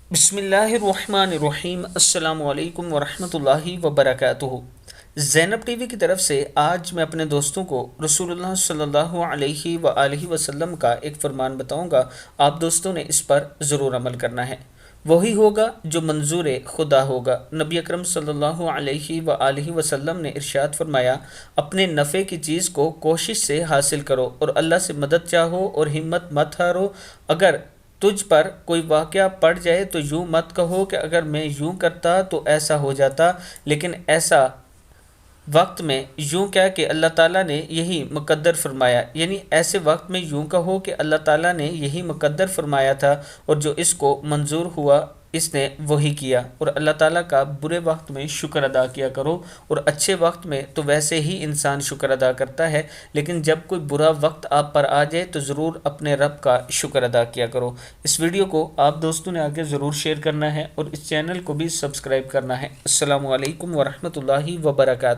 बिस्मिल्लाहिर्रहमानिर्रहीम। अस्सलामु अलैकुम वरहमतुल्लाहि वबरकातुहू। ज़ैनब टीवी की तरफ से आज मैं अपने दोस्तों को रसूलुल्लाह सल्लल्लाहु अलैहि व आलिहि वसल्लम का एक फ़रमान बताऊंगा। आप दोस्तों ने इस पर ज़रूर अमल करना है। वही होगा जो मंजूर खुदा होगा। नबी अकरम सल्लल्लाहु अलैहि व आलिहि वसल्लम ने इरशाद फरमाया, अपने नफ़े की चीज़ को कोशिश से हासिल करो और अल्लाह से मदद चाहो और हिम्मत मत हारो। अगर तुझ पर कोई वाक़या पड़ जाए तो यूँ मत कहो कि अगर मैं यूँ करता तो ऐसा हो जाता, लेकिन ऐसा वक्त में यूँ क्या कि अल्लाह ताला ने यही मुकद्दर फरमाया, यानी ऐसे वक्त में यूँ कहो कि अल्लाह ताला ने यही मुकद्दर फरमाया था और जो इसको मंजूर हुआ इसने वही किया। और अल्लाह ताला का बुरे वक्त में शुक्र अदा किया करो, और अच्छे वक्त में तो वैसे ही इंसान शुक्र अदा करता है, लेकिन जब कोई बुरा वक्त आप पर आ जाए तो ज़रूर अपने रब का शुक्र अदा किया करो। इस वीडियो को आप दोस्तों ने आगे ज़रूर शेयर करना है और इस चैनल को भी सब्सक्राइब करना है। अस्सलामु अलैकुम वरहमतुल्लाहि वबरकातुहू।